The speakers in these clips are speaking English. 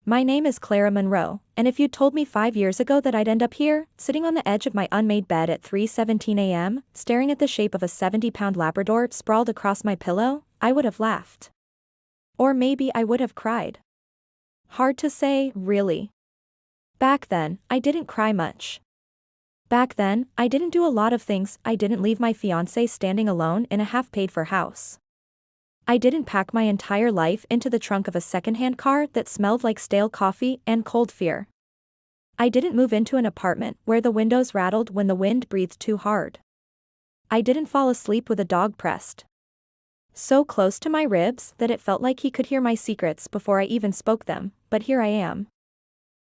My name is Clara Monroe, and if you'd told me 5 years ago that I'd end up here, sitting on the edge of my unmade bed at 3:17 a.m., staring at the shape of a 70-pound Labrador sprawled across my pillow, I would have laughed. Or maybe I would have cried. Hard to say, really. Back then, I didn't cry much. Back then, I didn't do a lot of things. I didn't leave my fiancé standing alone in a half-paid-for house. I didn't pack my entire life into the trunk of a secondhand car that smelled like stale coffee and cold fear. I didn't move into an apartment where the windows rattled when the wind breathed too hard. I didn't fall asleep with a dog pressed so close to my ribs that it felt like he could hear my secrets before I even spoke them, but here I am.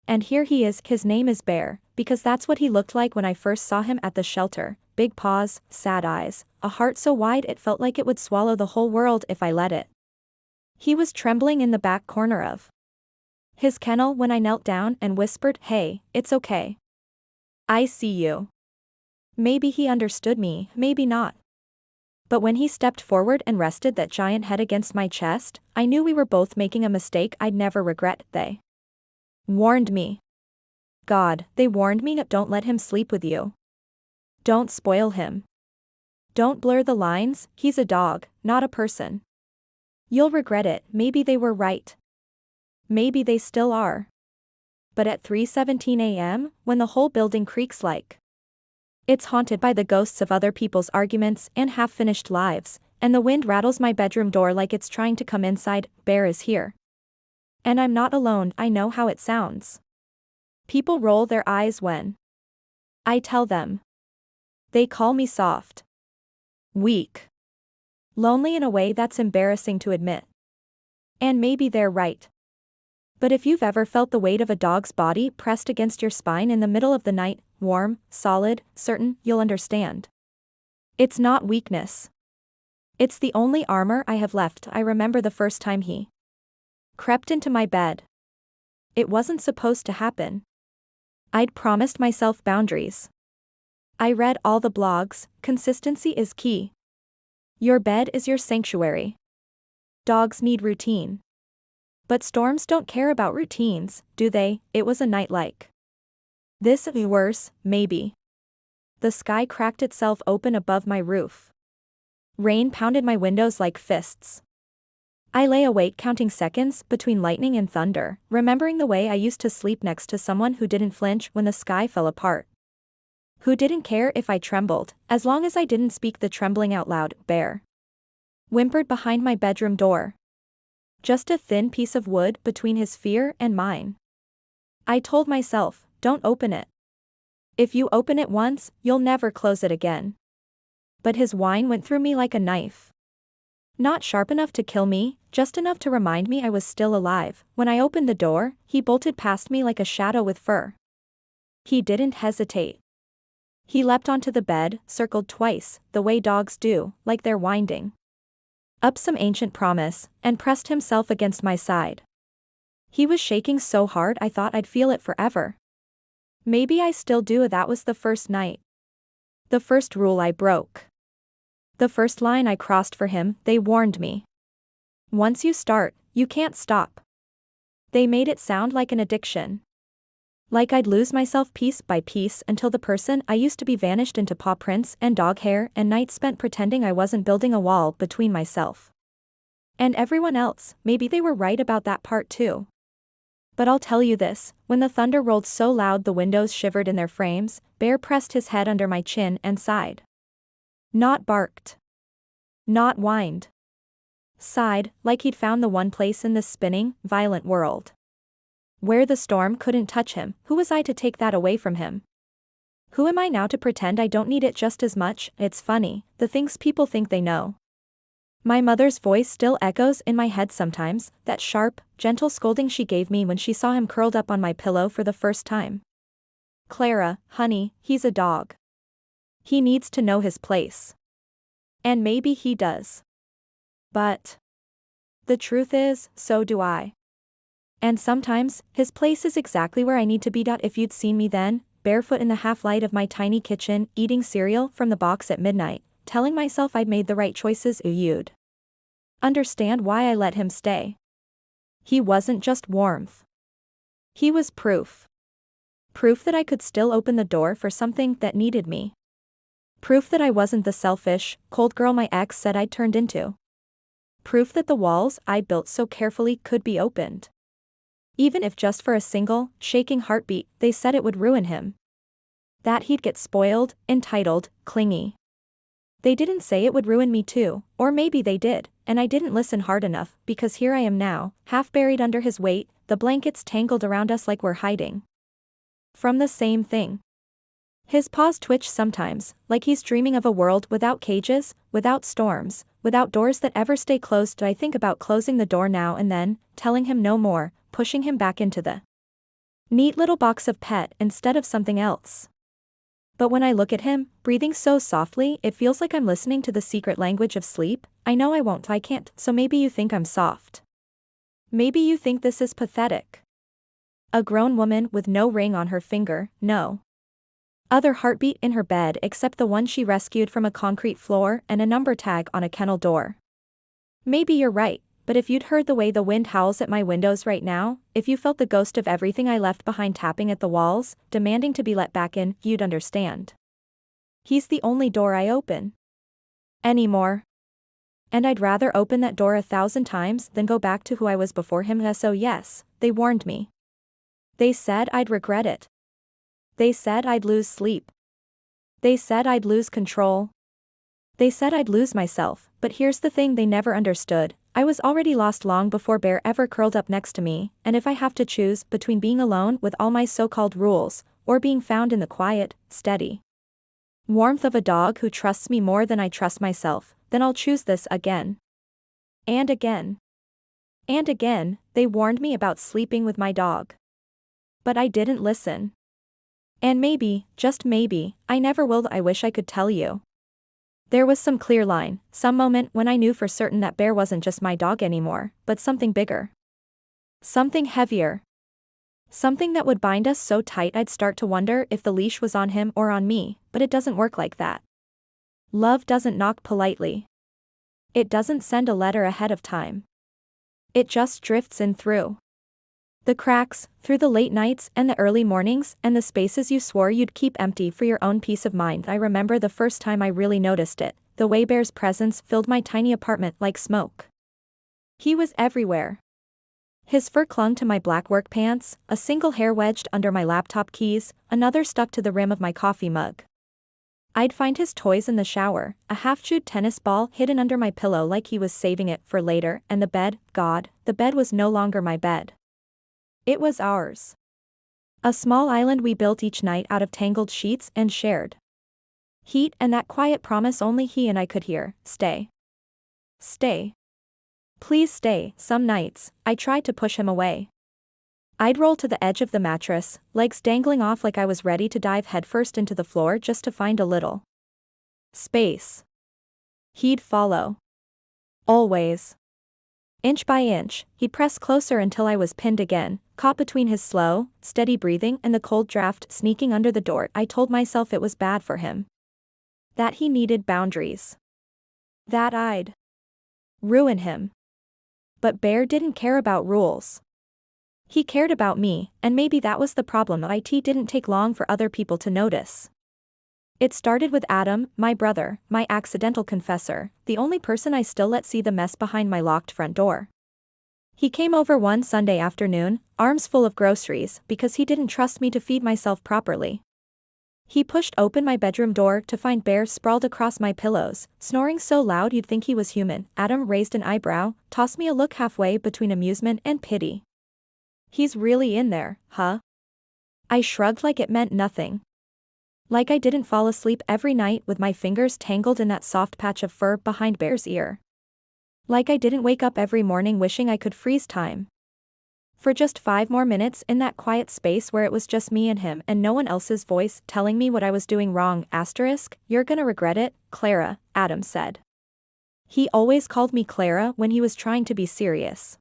And here he is. His name is Bear, because that's what he looked like when I first saw him at the shelter. Big paws, sad eyes, a heart so wide it felt like it would swallow the whole world if I let it. He was trembling in the back corner of his kennel when I knelt down and whispered, "Hey, it's okay. I see you." Maybe he understood me, maybe not. But when he stepped forward and rested that giant head against my chest, I knew we were both making a mistake I'd never regret. They warned me. God, they warned me, don't let him sleep with you. Don't spoil him. Don't blur the lines, he's a dog, not a person. You'll regret it. Maybe they were right. Maybe they still are. But at 3:17 a.m., when the whole building creaks like it's haunted by the ghosts of other people's arguments and half-finished lives, and the wind rattles my bedroom door like it's trying to come inside, Bear is here. And I'm not alone. I know how it sounds. People roll their eyes when I tell them. They call me soft, weak, lonely in a way that's embarrassing to admit. And maybe they're right. But if you've ever felt the weight of a dog's body pressed against your spine in the middle of the night, warm, solid, certain, you'll understand. It's not weakness. It's the only armor I have left. I remember the first time he crept into my bed. It wasn't supposed to happen. I'd promised myself boundaries. I read all the blogs. Consistency is key. Your bed is your sanctuary. Dogs need routine. But storms don't care about routines, do they? It was a night like this, worse, maybe. The sky cracked itself open above my roof. Rain pounded my windows like fists. I lay awake counting seconds between lightning and thunder, remembering the way I used to sleep next to someone who didn't flinch when the sky fell apart. Who didn't care if I trembled, as long as I didn't speak the trembling out loud. Bear whimpered behind my bedroom door. Just a thin piece of wood between his fear and mine. I told myself, don't open it. If you open it once, you'll never close it again. But his whine went through me like a knife. Not sharp enough to kill me, just enough to remind me I was still alive. When I opened the door, he bolted past me like a shadow with fur. He didn't hesitate. He leapt onto the bed, circled twice, the way dogs do, like they're winding up some ancient promise, and pressed himself against my side. He was shaking so hard I thought I'd feel it forever. Maybe I still do. That was the first night. The first rule I broke. The first line I crossed for him. They warned me. Once you start, you can't stop. They made it sound like an addiction. Like I'd lose myself piece by piece until the person I used to be vanished into paw prints and dog hair and nights spent pretending I wasn't building a wall between myself and everyone else. Maybe they were right about that part too. But I'll tell you this, when the thunder rolled so loud the windows shivered in their frames, Bear pressed his head under my chin and sighed. Not barked. Not whined. Sighed, like he'd found the one place in this spinning, violent world where the storm couldn't touch him. Who was I to take that away from him? Who am I now to pretend I don't need it just as much? It's funny, the things people think they know. My mother's voice still echoes in my head sometimes, that sharp, gentle scolding she gave me when she saw him curled up on my pillow for the first time. Clara, honey, he's a dog. He needs to know his place. And maybe he does. But the truth is, so do I. And sometimes, his place is exactly where I need to be. If you'd seen me then, barefoot in the half-light of my tiny kitchen, eating cereal from the box at midnight, telling myself I'd made the right choices, you'd understand why I let him stay. He wasn't just warmth. He was proof. Proof that I could still open the door for something that needed me. Proof that I wasn't the selfish, cold girl my ex said I'd turned into. Proof that the walls I'd built so carefully could be opened. Even if just for a single, shaking heartbeat, they said it would ruin him. That he'd get spoiled, entitled, clingy. They didn't say it would ruin me too, or maybe they did, and I didn't listen hard enough, because here I am now, half buried under his weight, the blankets tangled around us like we're hiding from the same thing. His paws twitch sometimes, like he's dreaming of a world without cages, without storms, without doors that ever stay closed. I think about closing the door now and then, telling him no more, pushing him back into the neat little box of pet instead of something else. But when I look at him, breathing so softly, it feels like I'm listening to the secret language of sleep. I know I can't, so maybe you think I'm soft. Maybe you think this is pathetic. A grown woman with no ring on her finger, no other heartbeat in her bed except the one she rescued from a concrete floor and a number tag on a kennel door. Maybe you're right, but if you'd heard the way the wind howls at my windows right now, if you felt the ghost of everything I left behind tapping at the walls, demanding to be let back in, you'd understand. He's the only door I open anymore. And I'd rather open that door 1,000 times than go back to who I was before him. So yes, they warned me. They said I'd regret it. They said I'd lose sleep. They said I'd lose control. They said I'd lose myself, but here's the thing they never understood. I was already lost long before Bear ever curled up next to me, and if I have to choose between being alone with all my so-called rules, or being found in the quiet, steady warmth of a dog who trusts me more than I trust myself, then I'll choose this again. And again. And again, they warned me about sleeping with my dog. But I didn't listen. And maybe, just maybe, I never will. I wish I could tell you. There was some clear line, some moment when I knew for certain that Bear wasn't just my dog anymore, but something bigger. Something heavier. Something that would bind us so tight I'd start to wonder if the leash was on him or on me, but it doesn't work like that. Love doesn't knock politely. It doesn't send a letter ahead of time. It just drifts in through the cracks, through the late nights and the early mornings and the spaces you swore you'd keep empty for your own peace of mind. I remember the first time I really noticed it, the way Bear's presence filled my tiny apartment like smoke. He was everywhere. His fur clung to my black work pants, a single hair wedged under my laptop keys, another stuck to the rim of my coffee mug. I'd find his toys in the shower, a half-chewed tennis ball hidden under my pillow like he was saving it for later, and the bed, God, the bed was no longer my bed. It was ours. A small island we built each night out of tangled sheets and shared heat and that quiet promise only he and I could hear, stay. Stay. Please stay. Some nights, I tried to push him away. I'd roll to the edge of the mattress, legs dangling off like I was ready to dive headfirst into the floor just to find a little space. He'd follow. Always. Inch by inch, he'd press closer until I was pinned again, caught between his slow, steady breathing and the cold draft sneaking under the door. I told myself it was bad for him. That he needed boundaries. That I'd ruin him. But Bear didn't care about rules. He cared about me, and maybe that was the problem. It didn't take long for other people to notice. It started with Adam, my brother, my accidental confessor, the only person I still let see the mess behind my locked front door. He came over one Sunday afternoon, arms full of groceries, because he didn't trust me to feed myself properly. He pushed open my bedroom door to find Bear sprawled across my pillows, snoring so loud you'd think he was human. Adam raised an eyebrow, tossed me a look halfway between amusement and pity. He's really in there, huh? I shrugged like it meant nothing. Like I didn't fall asleep every night with my fingers tangled in that soft patch of fur behind Bear's ear. Like I didn't wake up every morning wishing I could freeze time for just 5 more minutes in that quiet space where it was just me and him and no one else's voice telling me what I was doing wrong. You're gonna regret it, Clara, Adam said. He always called me Clara when he was trying to be serious.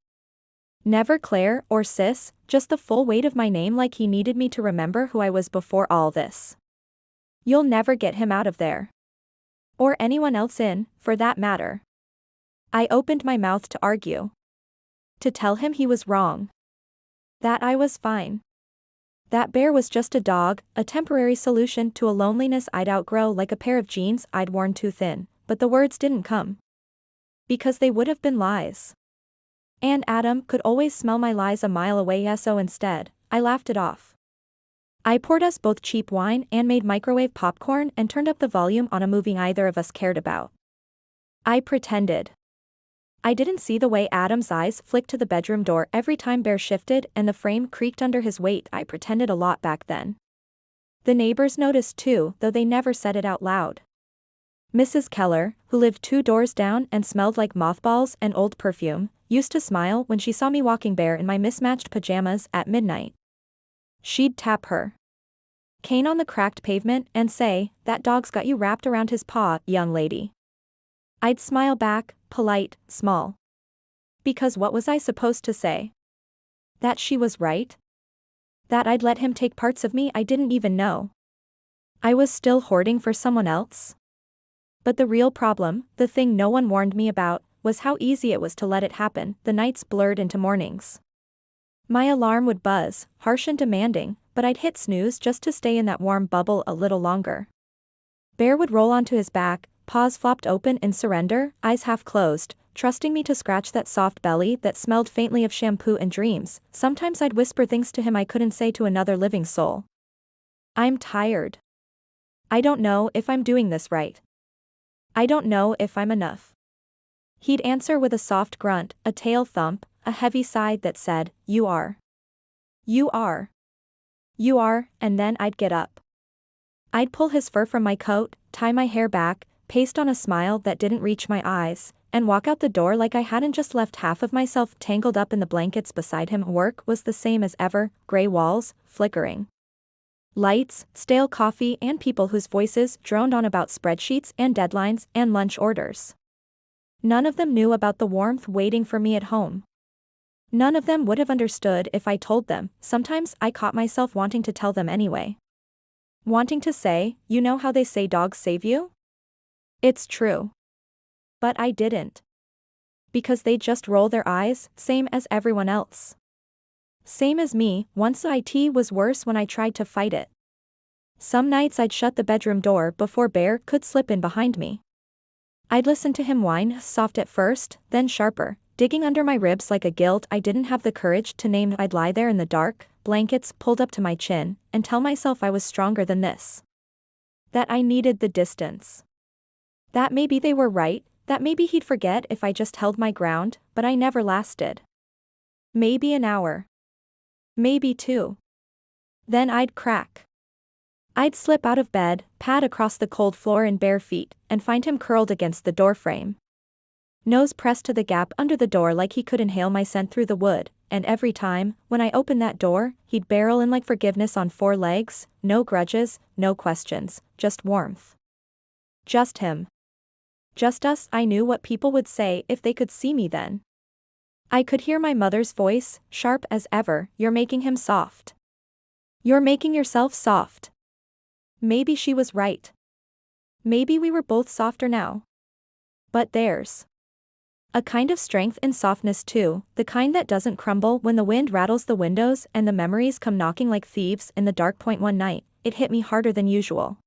Never Claire or sis, just the full weight of my name, like he needed me to remember who I was before all this. You'll never get him out of there. Or anyone else in, for that matter. I opened my mouth to argue. To tell him he was wrong. That I was fine. That bear was just a dog, a temporary solution to a loneliness I'd outgrow like a pair of jeans I'd worn too thin, but the words didn't come. Because they would have been lies. And Adam could always smell my lies a mile away, so instead, I laughed it off. I poured us both cheap wine and made microwave popcorn and turned up the volume on a movie neither of us cared about. I pretended. I didn't see the way Adam's eyes flicked to the bedroom door every time Bear shifted and the frame creaked under his weight. I pretended a lot back then. The neighbors noticed too, though they never said it out loud. Mrs. Keller, who lived 2 doors down and smelled like mothballs and old perfume, used to smile when she saw me walking Bear in my mismatched pajamas at midnight. She'd tap her cane on the cracked pavement and say, "That dog's got you wrapped around his paw, young lady." I'd smile back, polite, small. Because what was I supposed to say? That she was right? That I'd let him take parts of me I didn't even know? I was still hoarding for someone else? But the real problem, the thing no one warned me about, was how easy it was to let it happen. The nights blurred into mornings. My alarm would buzz, harsh and demanding, but I'd hit snooze just to stay in that warm bubble a little longer. Bear would roll onto his back, paws flopped open in surrender, eyes half closed, trusting me to scratch that soft belly that smelled faintly of shampoo and dreams. Sometimes I'd whisper things to him I couldn't say to another living soul. I'm tired. I don't know if I'm doing this right. I don't know if I'm enough. He'd answer with a soft grunt, a tail thump, a heavy sigh that said, "You are. You are. You are," and then I'd get up. I'd pull his fur from my coat, tie my hair back, paste on a smile that didn't reach my eyes, and walk out the door like I hadn't just left half of myself tangled up in the blankets beside him. Work was the same as ever, gray walls, flickering lights, stale coffee and people whose voices droned on about spreadsheets and deadlines and lunch orders. None of them knew about the warmth waiting for me at home. None of them would have understood if I told them. Sometimes I caught myself wanting to tell them anyway. Wanting to say, "You know how they say dogs save you? It's true." But I didn't. Because they'd just roll their eyes, same as everyone else. Same as me. Once it was worse when I tried to fight it. Some nights I'd shut the bedroom door before Bear could slip in behind me. I'd listen to him whine, soft at first, then sharper, digging under my ribs like a guilt I didn't have the courage to name. I'd lie there in the dark, blankets pulled up to my chin, and tell myself I was stronger than this. That I needed the distance. That maybe they were right, that maybe he'd forget if I just held my ground, but I never lasted. Maybe an hour. Maybe 2. Then I'd crack. I'd slip out of bed, pad across the cold floor in bare feet, and find him curled against the doorframe. Nose pressed to the gap under the door like he could inhale my scent through the wood, and every time, when I opened that door, he'd barrel in like forgiveness on 4 legs, no grudges, no questions, just warmth. Just him. Just us. I knew what people would say if they could see me then. I could hear my mother's voice, sharp as ever, "You're making him soft. You're making yourself soft." Maybe she was right. Maybe we were both softer now. But there's a kind of strength in softness too, the kind that doesn't crumble when the wind rattles the windows and the memories come knocking like thieves in the dark. One night, it hit me harder than usual.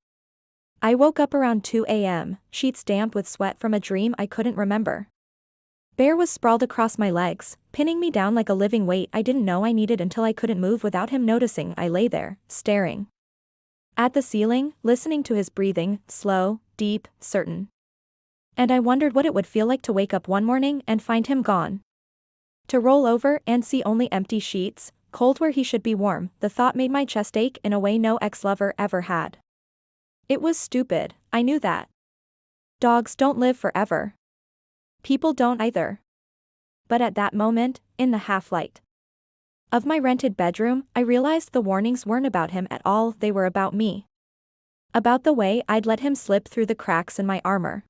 I woke up around 2 a.m., sheets damp with sweat from a dream I couldn't remember. Bear was sprawled across my legs, pinning me down like a living weight I didn't know I needed until I couldn't move without him noticing. I lay there, staring at the ceiling, listening to his breathing, slow, deep, certain. And I wondered what it would feel like to wake up one morning and find him gone. To roll over and see only empty sheets, cold where he should be warm. The thought made my chest ache in a way no ex-lover ever had. It was stupid, I knew that. Dogs don't live forever. People don't either. But at that moment, in the half-light of my rented bedroom, I realized the warnings weren't about him at all, they were about me. About the way I'd let him slip through the cracks in my armor.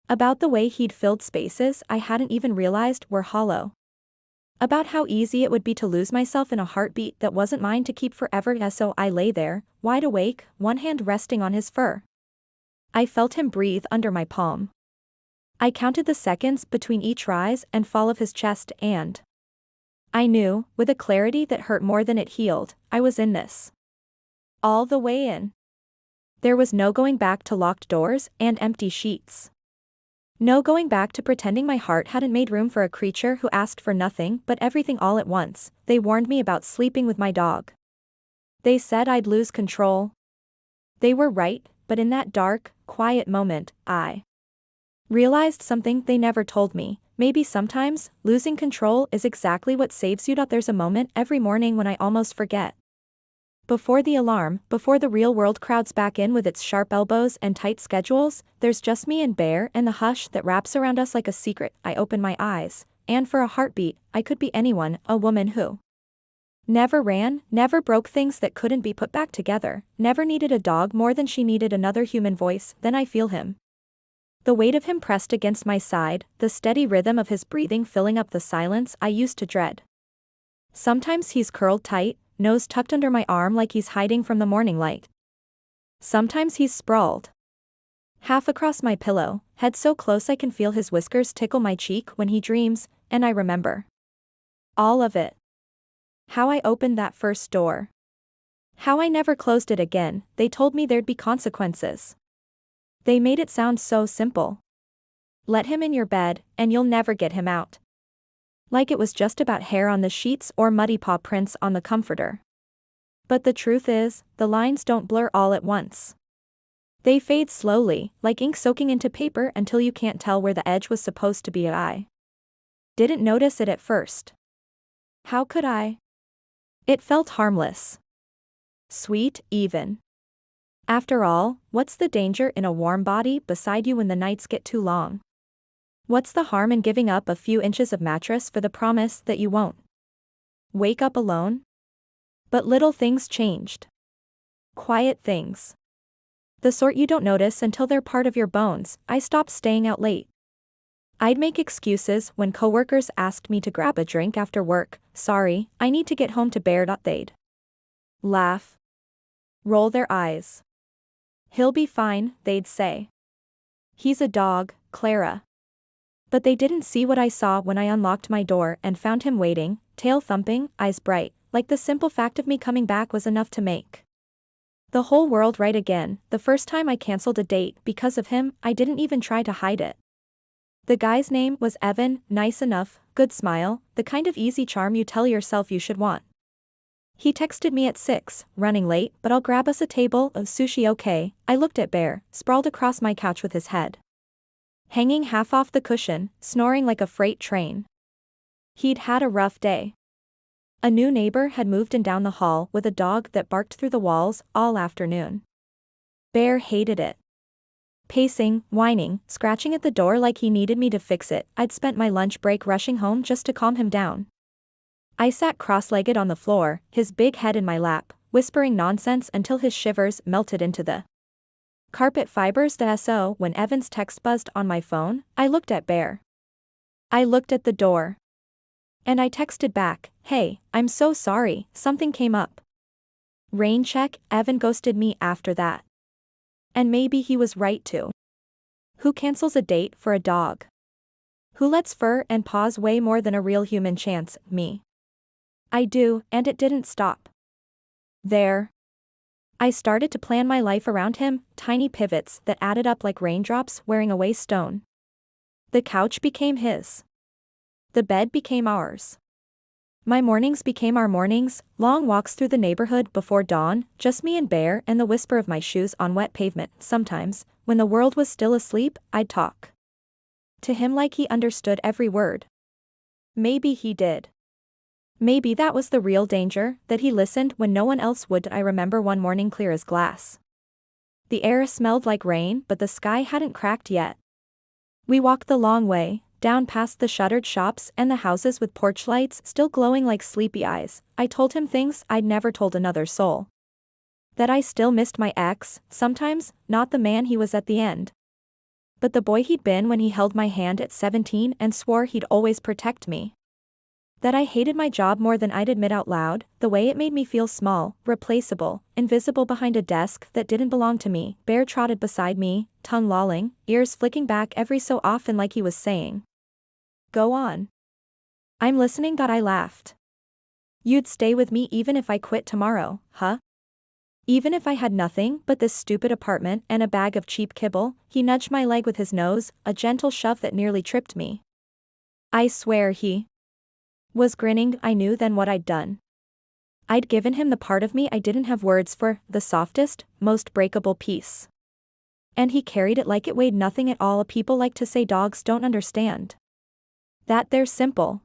About the way he'd filled spaces I hadn't even realized were hollow. About how easy it would be to lose myself in a heartbeat that wasn't mine to keep forever. So I lay there, wide awake, one hand resting on his fur. I felt him breathe under my palm. I counted the seconds between each rise and fall of his chest, and I knew, with a clarity that hurt more than it healed, I was in this. All the way in. There was no going back to locked doors and empty sheets. No going back to pretending my heart hadn't made room for a creature who asked for nothing but everything all at once. They warned me about sleeping with my dog. They said I'd lose control. They were right, but in that dark, quiet moment, I realized something they never told me. Maybe sometimes, losing control is exactly what saves you. There's a moment every morning when I almost forget. Before the alarm, before the real world crowds back in with its sharp elbows and tight schedules, there's just me and Bear and the hush that wraps around us like a secret. I open my eyes, and for a heartbeat, I could be anyone, a woman who never ran, never broke things that couldn't be put back together, never needed a dog more than she needed another human voice. Then I feel him. The weight of him pressed against my side, the steady rhythm of his breathing filling up the silence I used to dread. Sometimes he's curled tight, nose tucked under my arm like he's hiding from the morning light. Sometimes he's sprawled half across my pillow, head so close I can feel his whiskers tickle my cheek when he dreams, and I remember all of it. How I opened that first door. How I never closed it again. They told me there'd be consequences. They made it sound so simple. Let him in your bed, and you'll never get him out. Like it was just about hair on the sheets or muddy paw prints on the comforter. But the truth is, the lines don't blur all at once. They fade slowly, like ink soaking into paper until you can't tell where the edge was supposed to be. I didn't notice it at first. How could I? It felt harmless. Sweet, even. After all, what's the danger in a warm body beside you when the nights get too long? What's the harm in giving up a few inches of mattress for the promise that you won't wake up alone? But little things changed. Quiet things. The sort you don't notice until they're part of your bones. I stopped staying out late. I'd make excuses when coworkers asked me to grab a drink after work. Sorry, I need to get home to Bear. They'd laugh. Roll their eyes. He'll be fine, they'd say. He's a dog, Clara. But they didn't see what I saw when I unlocked my door and found him waiting, tail thumping, eyes bright, like the simple fact of me coming back was enough to make the whole world right again. The first time I canceled a date because of him, I didn't even try to hide it. The guy's name was Evan, nice enough, good smile, the kind of easy charm you tell yourself you should want. He texted me at 6, running late, but I'll grab us a table of sushi. Okay. I looked at Bear, sprawled across my couch with his head hanging half off the cushion, snoring like a freight train. He'd had a rough day. A new neighbor had moved in down the hall with a dog that barked through the walls all afternoon. Bear hated it. Pacing, whining, scratching at the door like he needed me to fix it. I'd spent my lunch break rushing home just to calm him down. I sat cross-legged on the floor, his big head in my lap, whispering nonsense until his shivers melted into the carpet fibers. So when Evan's text buzzed on my phone, I looked at Bear. I looked at the door. And I texted back, hey, I'm so sorry, something came up. Rain check. Evan ghosted me after that. And maybe he was right too. Who cancels a date for a dog? Who lets fur and paws weigh more than a real human chance? Me. I do, and it didn't stop there. I started to plan my life around him, tiny pivots that added up like raindrops wearing away stone. The couch became his. The bed became ours. My mornings became our mornings, long walks through the neighborhood before dawn, just me and Bear and the whisper of my shoes on wet pavement. Sometimes, when the world was still asleep, I'd talk to him like he understood every word. Maybe he did. Maybe that was the real danger, that he listened when no one else would. I remember one morning clear as glass. The air smelled like rain, but the sky hadn't cracked yet. We walked the long way, down past the shuttered shops and the houses with porch lights still glowing like sleepy eyes. I told him things I'd never told another soul. That I still missed my ex, sometimes, not the man he was at the end, but the boy he'd been when he held my hand at 17 and swore he'd always protect me. That I hated my job more than I'd admit out loud, the way it made me feel small, replaceable, invisible behind a desk that didn't belong to me. Bear trotted beside me, tongue lolling, ears flicking back every so often like he was saying, "Go on. I'm listening." I laughed. You'd stay with me even if I quit tomorrow, huh? Even if I had nothing but this stupid apartment and a bag of cheap kibble. He nudged my leg with his nose, a gentle shove that nearly tripped me. I swear he was grinning. I knew then what I'd done. I'd given him the part of me I didn't have words for, the softest, most breakable piece. And he carried it like it weighed nothing at all. People like to say dogs don't understand that they're simple.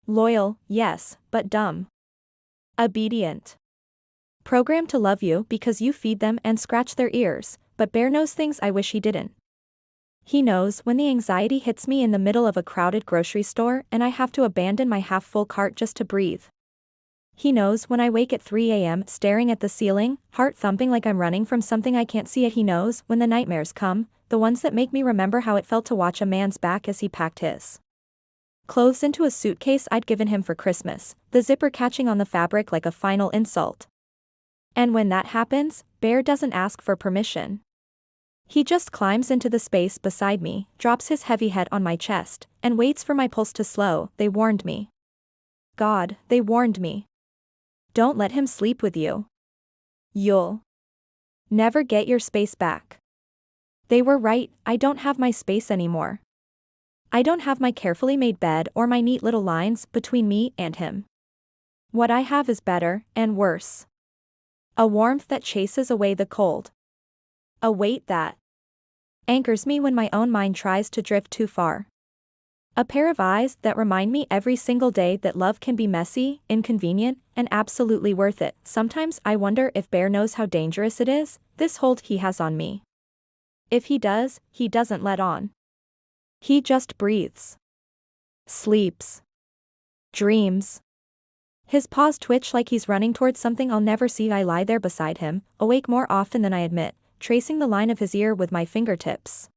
Loyal, yes, but dumb. Obedient. Programmed to love you because you feed them and scratch their ears, but Bear knows things I wish he didn't. He knows when the anxiety hits me in the middle of a crowded grocery store and I have to abandon my half-full cart just to breathe. He knows when I wake at 3 a.m. staring at the ceiling, heart thumping like I'm running from something I can't see. He knows when the nightmares come, the ones that make me remember how it felt to watch a man's back as he packed his clothes into a suitcase I'd given him for Christmas, the zipper catching on the fabric like a final insult. And when that happens, Bear doesn't ask for permission. He just climbs into the space beside me, drops his heavy head on my chest, and waits for my pulse to slow. They warned me. God, they warned me. Don't let him sleep with you. You'll never get your space back. They were right. I don't have my space anymore. I don't have my carefully made bed or my neat little lines between me and him. What I have is better, and worse. A warmth that chases away the cold. A weight that anchors me when my own mind tries to drift too far. A pair of eyes that remind me every single day that love can be messy, inconvenient, and absolutely worth it. Sometimes I wonder if Bear knows how dangerous it is, this hold he has on me. If he does, he doesn't let on. He just breathes. Sleeps. Dreams. His paws twitch like he's running towards something I'll never see. I lie there beside him, awake more often than I admit, tracing the line of his ear with my fingertips.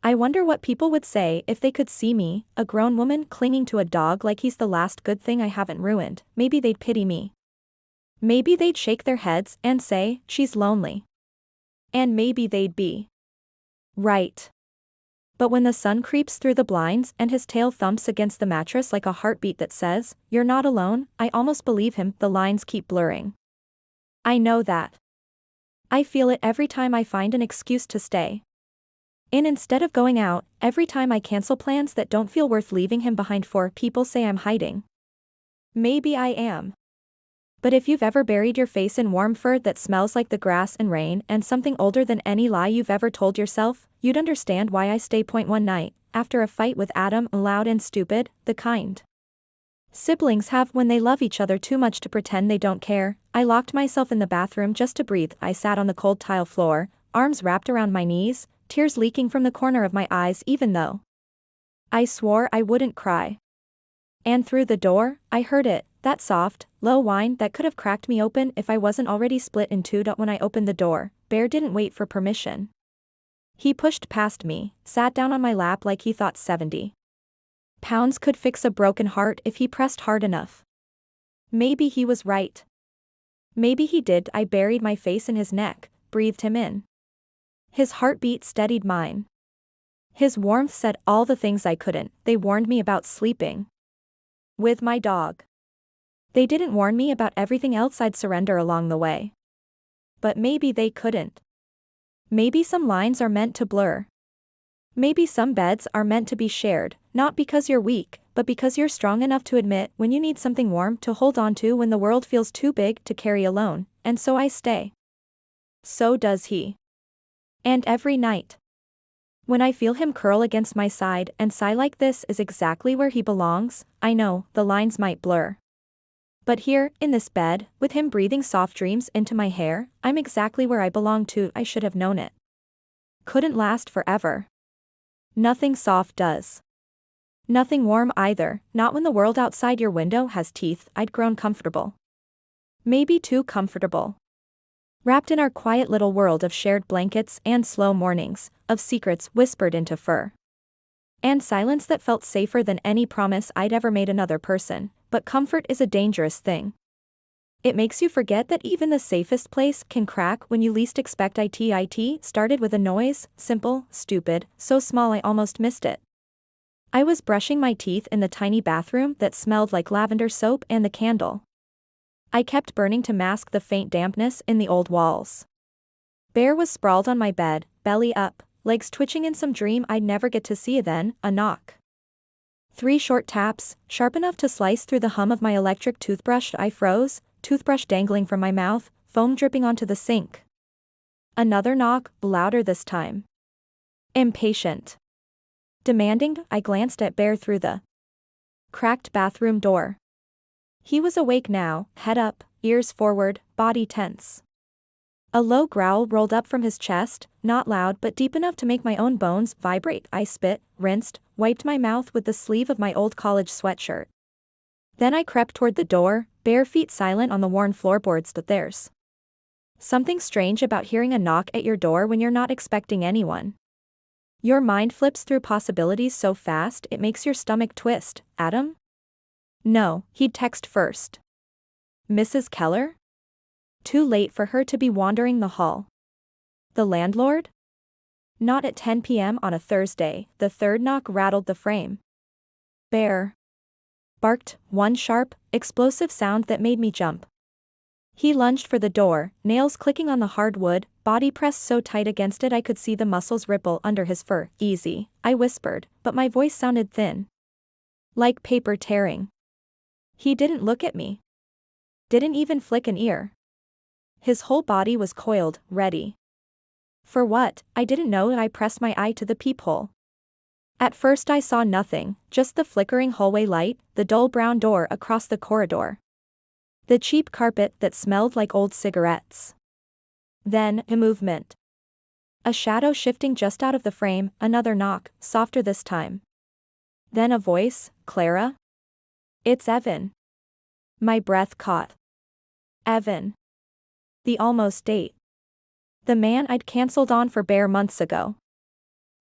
I wonder what people would say if they could see me, a grown woman clinging to a dog like he's the last good thing I haven't ruined. Maybe they'd pity me. Maybe they'd shake their heads and say, she's lonely. And maybe they'd be right. But when the sun creeps through the blinds and his tail thumps against the mattress like a heartbeat that says, you're not alone, I almost believe him. The lines keep blurring. I know that. I feel it every time I find an excuse to stay in instead of going out, every time I cancel plans that don't feel worth leaving him behind for. People say I'm hiding. Maybe I am. But if you've ever buried your face in warm fur that smells like the grass and rain and something older than any lie you've ever told yourself, you'd understand why I stay. One night, after a fight with Adam, loud and stupid, the kind siblings have when they love each other too much to pretend they don't care, I locked myself in the bathroom just to breathe. I sat on the cold tile floor, arms wrapped around my knees, tears leaking from the corner of my eyes even though I swore I wouldn't cry. And through the door, I heard it, that soft, low whine that could have cracked me open if I wasn't already split in two. When I opened the door, Bear didn't wait for permission. He pushed past me, sat down on my lap like he thought 70 pounds could fix a broken heart if he pressed hard enough. Maybe he was right. Maybe he did. I buried my face in his neck, breathed him in. His heartbeat steadied mine. His warmth said all the things I couldn't. They warned me about sleeping with my dog. They didn't warn me about everything else I'd surrender along the way. But maybe they couldn't. Maybe some lines are meant to blur. Maybe some beds are meant to be shared, not because you're weak, but because you're strong enough to admit when you need something warm to hold on to when the world feels too big to carry alone. And so I stay. So does he. And every night, when I feel him curl against my side and sigh like this is exactly where he belongs, I know the lines might blur. But here, in this bed, with him breathing soft dreams into my hair, I'm exactly where I belong to. I should have known it. Couldn't last forever. Nothing soft does. Nothing warm either, not when the world outside your window has teeth. I'd grown comfortable. Maybe too comfortable. Wrapped in our quiet little world of shared blankets and slow mornings, of secrets whispered into fur. And silence that felt safer than any promise I'd ever made another person. But comfort is a dangerous thing. It makes you forget that even the safest place can crack when you least expect it. It started with a noise, simple, stupid, so small I almost missed it. I was brushing my teeth in the tiny bathroom that smelled like lavender soap and the candle I kept burning to mask the faint dampness in the old walls. Bear was sprawled on my bed, belly up, legs twitching in some dream I'd never get to see. Then, a knock. 3 short taps, sharp enough to slice through the hum of my electric toothbrush. I froze, toothbrush dangling from my mouth, foam dripping onto the sink. Another knock, louder this time. Impatient. Demanding, I glanced at Bear through the cracked bathroom door. He was awake now, head up, ears forward, body tense. A low growl rolled up from his chest, not loud but deep enough to make my own bones vibrate. I spit, rinsed, wiped my mouth with the sleeve of my old college sweatshirt. Then I crept toward the door, bare feet silent on the worn floorboards. But there's something strange about hearing a knock at your door when you're not expecting anyone. Your mind flips through possibilities so fast it makes your stomach twist. Adam? No, he'd text first. Mrs. Keller? Too late for her to be wandering the hall. The landlord? Not at 10 p.m. on a Thursday. The third knock rattled the frame. Bear barked, one sharp, explosive sound that made me jump. He lunged for the door, nails clicking on the hard wood, body pressed so tight against it I could see the muscles ripple under his fur. Easy, I whispered, but my voice sounded thin. Like paper tearing. He didn't look at me. Didn't even flick an ear. His whole body was coiled, ready. For what, I didn't know. I pressed my eye to the peephole. At first I saw nothing, just the flickering hallway light, the dull brown door across the corridor. The cheap carpet that smelled like old cigarettes. Then, a movement. A shadow shifting just out of the frame, another knock, softer this time. Then a voice, Clara? It's Evan. My breath caught. Evan. The almost date. The man I'd cancelled on for Bear months ago.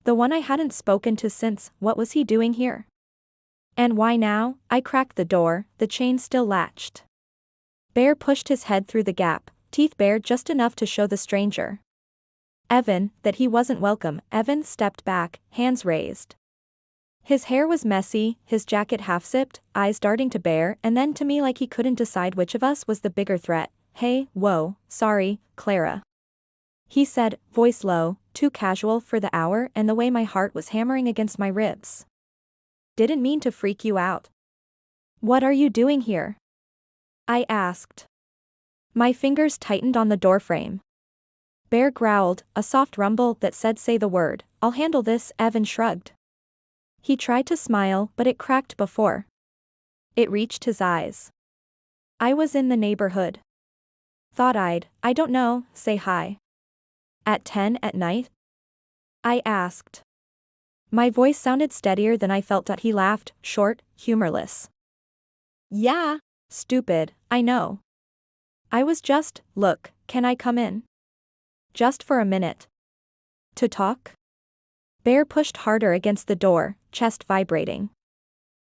The one I hadn't spoken to since. What was he doing here? And why now? I cracked the door, the chain still latched. Bear pushed his head through the gap, teeth bared just enough to show the stranger. Evan, that he wasn't welcome. Evan stepped back, hands raised. His hair was messy, his jacket half-zipped, eyes darting to Bear and then to me like he couldn't decide which of us was the bigger threat. Hey, whoa, sorry, Clara. He said, voice low, too casual for the hour and the way my heart was hammering against my ribs. Didn't mean to freak you out. What are you doing here? I asked. My fingers tightened on the doorframe. Bear growled, a soft rumble that said say the word, I'll handle this. Evan shrugged. He tried to smile but it cracked before it reached his eyes. I was in the neighborhood. Thought I don't know, say hi. At 10 at night? I asked. My voice sounded steadier than I felt. He laughed, short, humorless. Yeah. Stupid, I know. I was just, look, can I come in? Just for a minute. To talk? Bear pushed harder against the door, chest vibrating.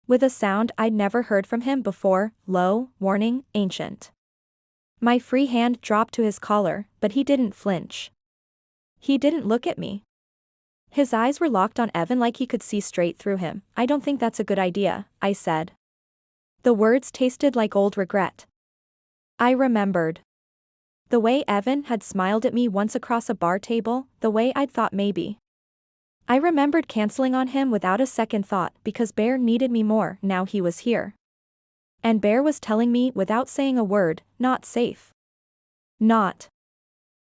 With a sound I'd never heard from him before, low, warning, ancient. My free hand dropped to his collar, but he didn't flinch. He didn't look at me. His eyes were locked on Evan like he could see straight through him. I don't think that's a good idea, I said. The words tasted like old regret. I remembered. The way Evan had smiled at me once across a bar table, the way I'd thought maybe. I remembered canceling on him without a second thought because Bear needed me more now he was here. And Bear was telling me without saying a word, not safe. Not.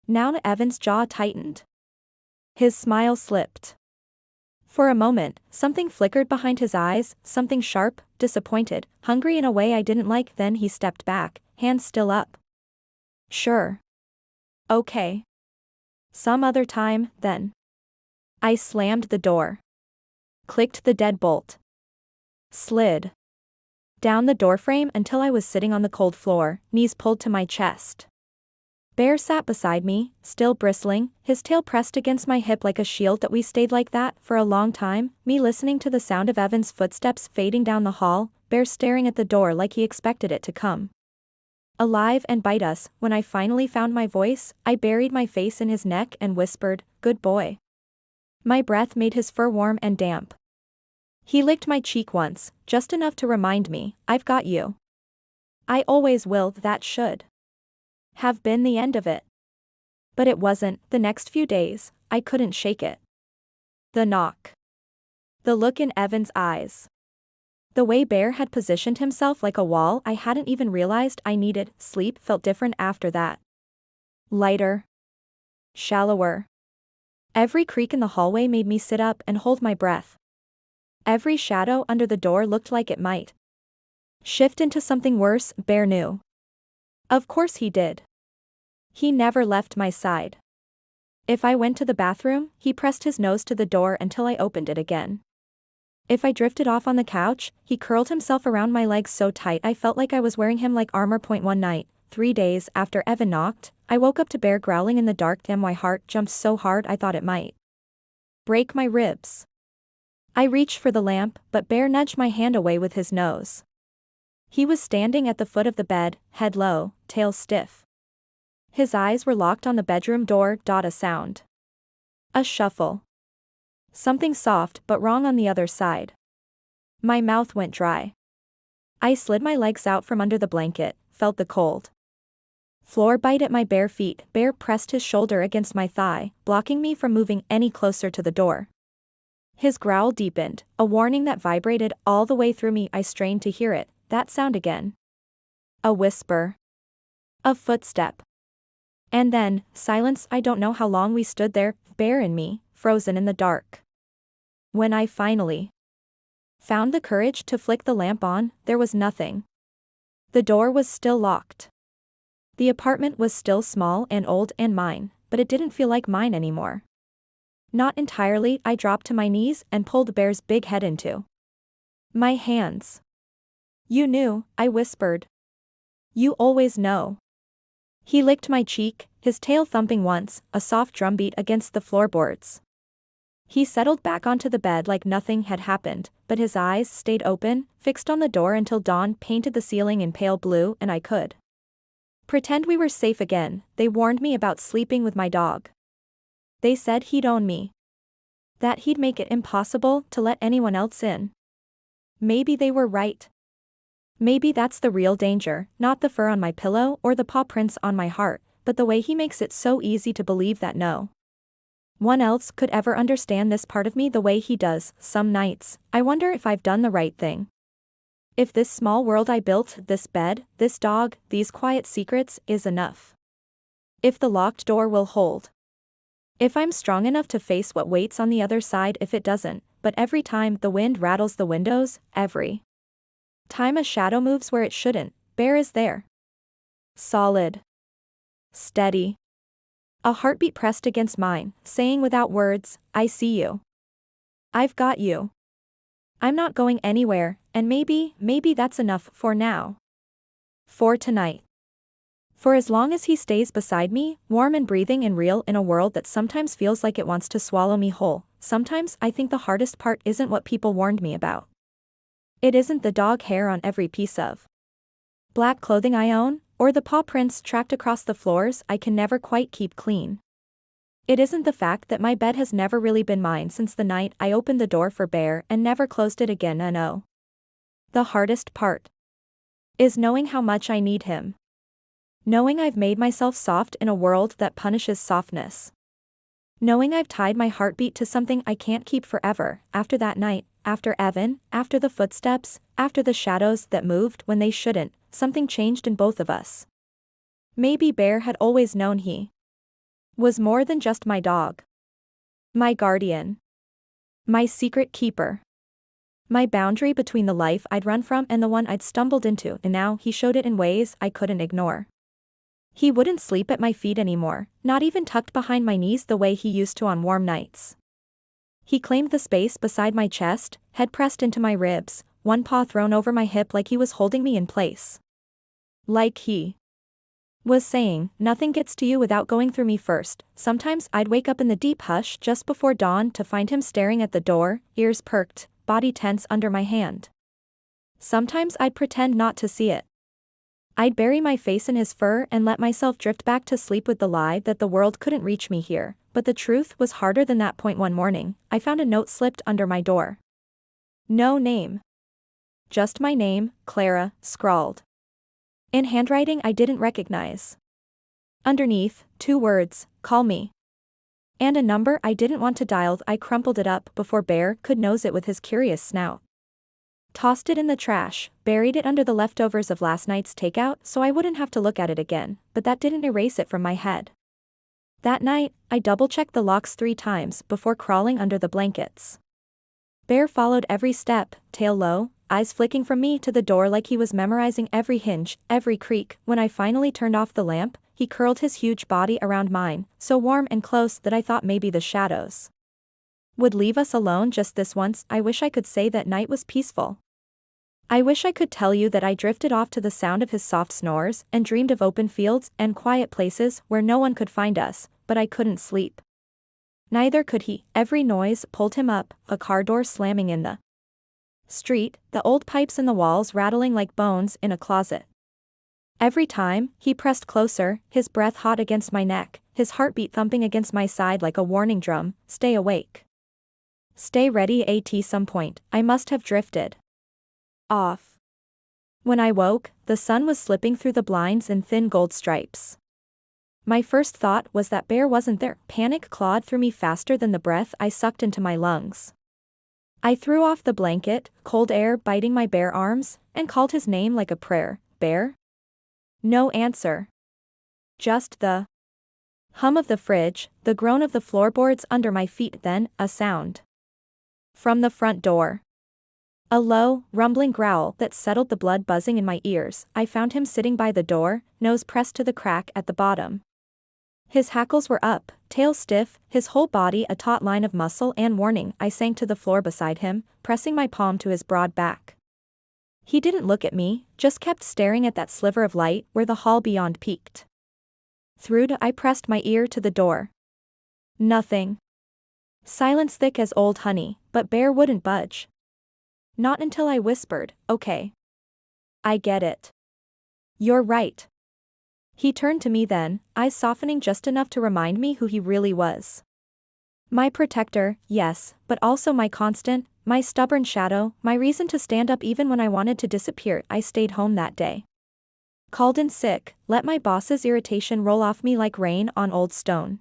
Now Evan's jaw tightened. His smile slipped. For a moment, something flickered behind his eyes, something sharp, disappointed, hungry in a way I didn't like. Then he stepped back, hands still up. Sure. Okay. Some other time, then. I slammed the door. Clicked the deadbolt. Slid down the doorframe until I was sitting on the cold floor, knees pulled to my chest. Bear sat beside me, still bristling, his tail pressed against my hip like a shield. That we stayed like that for a long time, me listening to the sound of Evan's footsteps fading down the hall, Bear staring at the door like he expected it to come alive and bite us. When I finally found my voice, I buried my face in his neck and whispered, good boy. My breath made his fur warm and damp. He licked my cheek once, just enough to remind me, I've got you. I always will. That should have been the end of it. But it wasn't. The next few days, I couldn't shake it. The knock. The look in Evan's eyes. The way Bear had positioned himself like a wall I hadn't even realized I needed. Sleep felt different after that. Lighter. Shallower. Every creak in the hallway made me sit up and hold my breath. Every shadow under the door looked like it might shift into something worse. Bear knew. Of course he did. He never left my side. If I went to the bathroom, he pressed his nose to the door until I opened it again. If I drifted off on the couch, he curled himself around my legs so tight I felt like I was wearing him like armor. One night, 3 days after Evan knocked, I woke up to Bear growling in the dark. My heart jumped so hard I thought it might break my ribs. I reached for the lamp, but Bear nudged my hand away with his nose. He was standing at the foot of the bed, head low, tail stiff. His eyes were locked on the bedroom door. A sound. A shuffle. Something soft but wrong on the other side. My mouth went dry. I slid my legs out from under the blanket, felt the cold floor bite at my bare feet. Bear pressed his shoulder against my thigh, blocking me from moving any closer to the door. His growl deepened, a warning that vibrated all the way through me. I strained to hear it, that sound again. A whisper. A footstep. And then, silence. I don't know how long we stood there, Bear and me, frozen in the dark. When I finally found the courage to flick the lamp on, there was nothing. The door was still locked. The apartment was still small and old and mine, but it didn't feel like mine anymore. Not entirely. I dropped to my knees and pulled Bear's big head into my hands. You knew, I whispered. You always know. He licked my cheek, his tail thumping once, a soft drumbeat against the floorboards. He settled back onto the bed like nothing had happened, but his eyes stayed open, fixed on the door until dawn painted the ceiling in pale blue and I could pretend we were safe again. They warned me about sleeping with my dog. They said he'd own me. That he'd make it impossible to let anyone else in. Maybe they were right. Maybe that's the real danger, not the fur on my pillow or the paw prints on my heart, but the way he makes it so easy to believe that no one else could ever understand this part of me the way he does. Some nights, I wonder if I've done the right thing. If this small world I built, this bed, this dog, these quiet secrets, is enough. If the locked door will hold. If I'm strong enough to face what waits on the other side. If it doesn't, but every time the wind rattles the windows, every time a shadow moves where it shouldn't, Bear is there. Solid. Steady. A heartbeat pressed against mine, saying without words, I see you. I've got you. I'm not going anywhere, and maybe that's enough for now. For tonight. For as long as he stays beside me, warm and breathing and real in a world that sometimes feels like it wants to swallow me whole. Sometimes I think the hardest part isn't what people warned me about. It isn't the dog hair on every piece of black clothing I own, or the paw prints tracked across the floors I can never quite keep clean. It isn't the fact that my bed has never really been mine since the night I opened the door for Bear and never closed it again. No. The hardest part is knowing how much I need him. Knowing I've made myself soft in a world that punishes softness. Knowing I've tied my heartbeat to something I can't keep forever. After that night, after Evan, after the footsteps, after the shadows that moved when they shouldn't, something changed in both of us. Maybe Bear had always known he was more than just my dog. My guardian. My secret keeper. My boundary between the life I'd run from and the one I'd stumbled into, and now he showed it in ways I couldn't ignore. He wouldn't sleep at my feet anymore, not even tucked behind my knees the way he used to on warm nights. He claimed the space beside my chest, head pressed into my ribs, one paw thrown over my hip like he was holding me in place. Like he was saying, nothing gets to you without going through me first. Sometimes I'd wake up in the deep hush just before dawn to find him staring at the door, ears perked, body tense under my hand. Sometimes I'd pretend not to see it. I'd bury my face in his fur and let myself drift back to sleep with the lie that the world couldn't reach me here, but the truth was harder than that. One morning, I found a note slipped under my door. No name. Just my name, Clara, scrawled. In handwriting I didn't recognize. Underneath, 2 words, call me. And a number I didn't want to dial. I crumpled it up before Bear could nose it with his curious snout. Tossed it in the trash, buried it under the leftovers of last night's takeout so I wouldn't have to look at it again, but that didn't erase it from my head. That night, I double-checked the locks 3 times before crawling under the blankets. Bear followed every step, tail low, eyes flicking from me to the door like he was memorizing every hinge, every creak. When I finally turned off the lamp, he curled his huge body around mine, so warm and close that I thought maybe the shadows would leave us alone just this once. I wish I could say that night was peaceful. I wish I could tell you that I drifted off to the sound of his soft snores and dreamed of open fields and quiet places where no one could find us, but I couldn't sleep. Neither could he. Every noise pulled him up, a car door slamming in the street, the old pipes in the walls rattling like bones in a closet. Every time, he pressed closer, his breath hot against my neck, his heartbeat thumping against my side like a warning drum. Stay awake. Stay ready. At some point, I must have drifted off. When I woke, the sun was slipping through the blinds in thin gold stripes. My first thought was that Bear wasn't there. Panic clawed through me faster than the breath I sucked into my lungs. I threw off the blanket, cold air biting my bare arms, and called his name like a prayer. Bear? No answer. Just the hum of the fridge, the groan of the floorboards under my feet, then a sound from the front door. A low, rumbling growl that settled the blood buzzing in my ears. I found him sitting by the door, nose pressed to the crack at the bottom. His hackles were up, tail stiff, his whole body a taut line of muscle and warning. I sank to the floor beside him, pressing my palm to his broad back. He didn't look at me, just kept staring at that sliver of light where the hall beyond peaked. I pressed my ear to the door. Nothing. Silence thick as old honey, but Bear wouldn't budge. Not until I whispered, okay. I get it. You're right. He turned to me then, eyes softening just enough to remind me who he really was. My protector, yes, but also my constant, my stubborn shadow, my reason to stand up even when I wanted to disappear. I stayed home that day. Called in sick, let my boss's irritation roll off me like rain on old stone.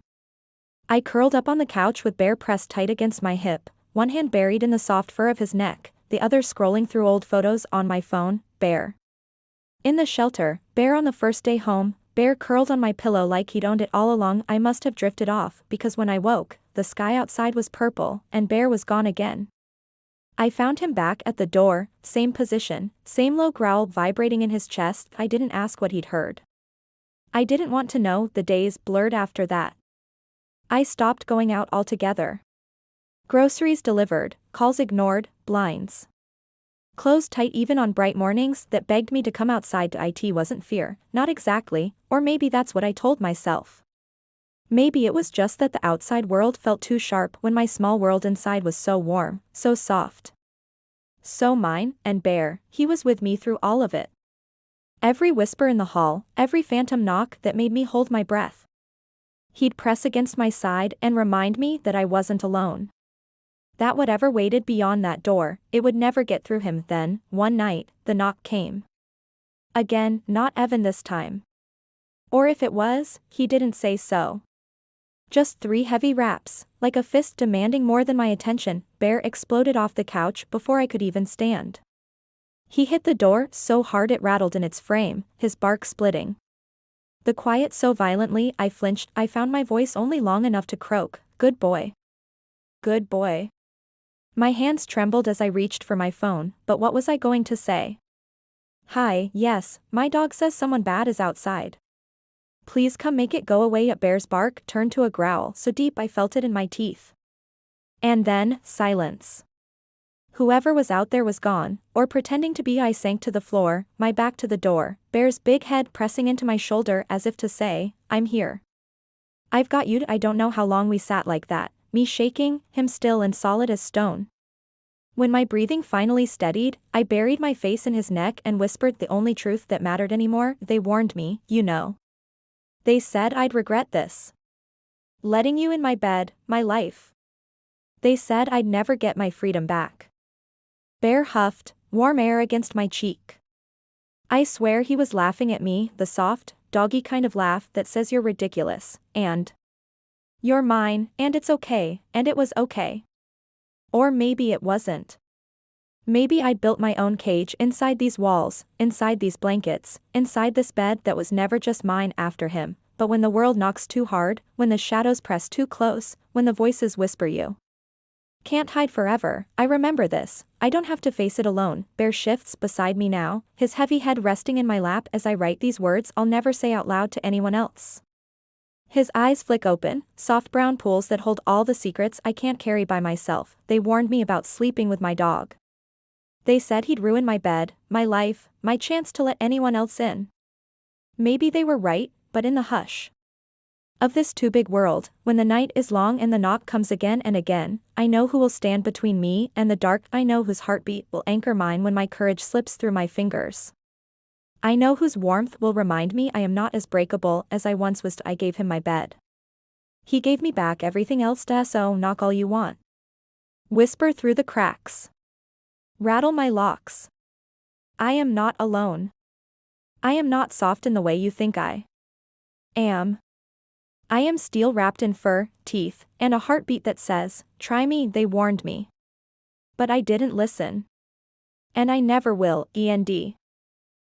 I curled up on the couch with Bear pressed tight against my hip, one hand buried in the soft fur of his neck, the other scrolling through old photos on my phone. Bear in the shelter, Bear on the first day home, Bear curled on my pillow like he'd owned it all along. I must have drifted off, because when I woke, the sky outside was purple, and Bear was gone again. I found him back at the door, same position, same low growl vibrating in his chest. I didn't ask what he'd heard. I didn't want to know. The days blurred after that. I stopped going out altogether. Groceries delivered, calls ignored, blinds closed tight even on bright mornings that begged me to come outside. It wasn't fear, not exactly, or maybe that's what I told myself. Maybe it was just that the outside world felt too sharp when my small world inside was so warm, so soft. So mine, and Bear, he was with me through all of it. Every whisper in the hall, every phantom knock that made me hold my breath. He'd press against my side and remind me that I wasn't alone. That whatever waited beyond that door, it would never get through him. Then, one night, the knock came. Again, not Evan this time. Or if it was, he didn't say so. Just 3 heavy raps, like a fist demanding more than my attention. Bear exploded off the couch before I could even stand. He hit the door so hard it rattled in its frame, his bark splitting the quiet so violently I flinched. I found my voice only long enough to croak, "Good boy. Good boy." My hands trembled as I reached for my phone, but what was I going to say? "Hi, yes, my dog says someone bad is outside. Please come make it go away." Bear's bark turned to a growl so deep I felt it in my teeth. And then, silence. Whoever was out there was gone, or pretending to be. I sank to the floor, my back to the door, Bear's big head pressing into my shoulder as if to say, "I'm here. I've got you." I don't know how long we sat like that, me shaking, him still and solid as stone. When my breathing finally steadied, I buried my face in his neck and whispered the only truth that mattered anymore. "They warned me, you know. They said I'd regret this. Letting you in my bed, my life. They said I'd never get my freedom back. Bear huffed, warm air against my cheek. I swear he was laughing at me, the soft, doggy kind of laugh that says you're ridiculous, and you're mine, and it's okay, and it was okay. Or maybe it wasn't. Maybe I'd built my own cage inside these walls, inside these blankets, inside this bed that was never just mine after him, but when the world knocks too hard, when the shadows press too close, when the voices whisper you can't hide forever, I remember this, I don't have to face it alone. Bear shifts beside me now, his heavy head resting in my lap as I write these words I'll never say out loud to anyone else. His eyes flick open, soft brown pools that hold all the secrets I can't carry by myself. They warned me about sleeping with my dog. They said he'd ruin my bed, my life, my chance to let anyone else in. Maybe they were right, but in the hush of this too big world, when the night is long and the knock comes again and again, I know who will stand between me and the dark. I know whose heartbeat will anchor mine when my courage slips through my fingers. I know whose warmth will remind me I am not as breakable as I once was. I gave him my bed. He gave me back everything else. So knock all you want. Whisper through the cracks. Rattle my locks. I am not alone. I am not soft in the way you think I am. I am steel wrapped in fur, teeth, and a heartbeat that says, try me. They warned me. But I didn't listen. And I never will.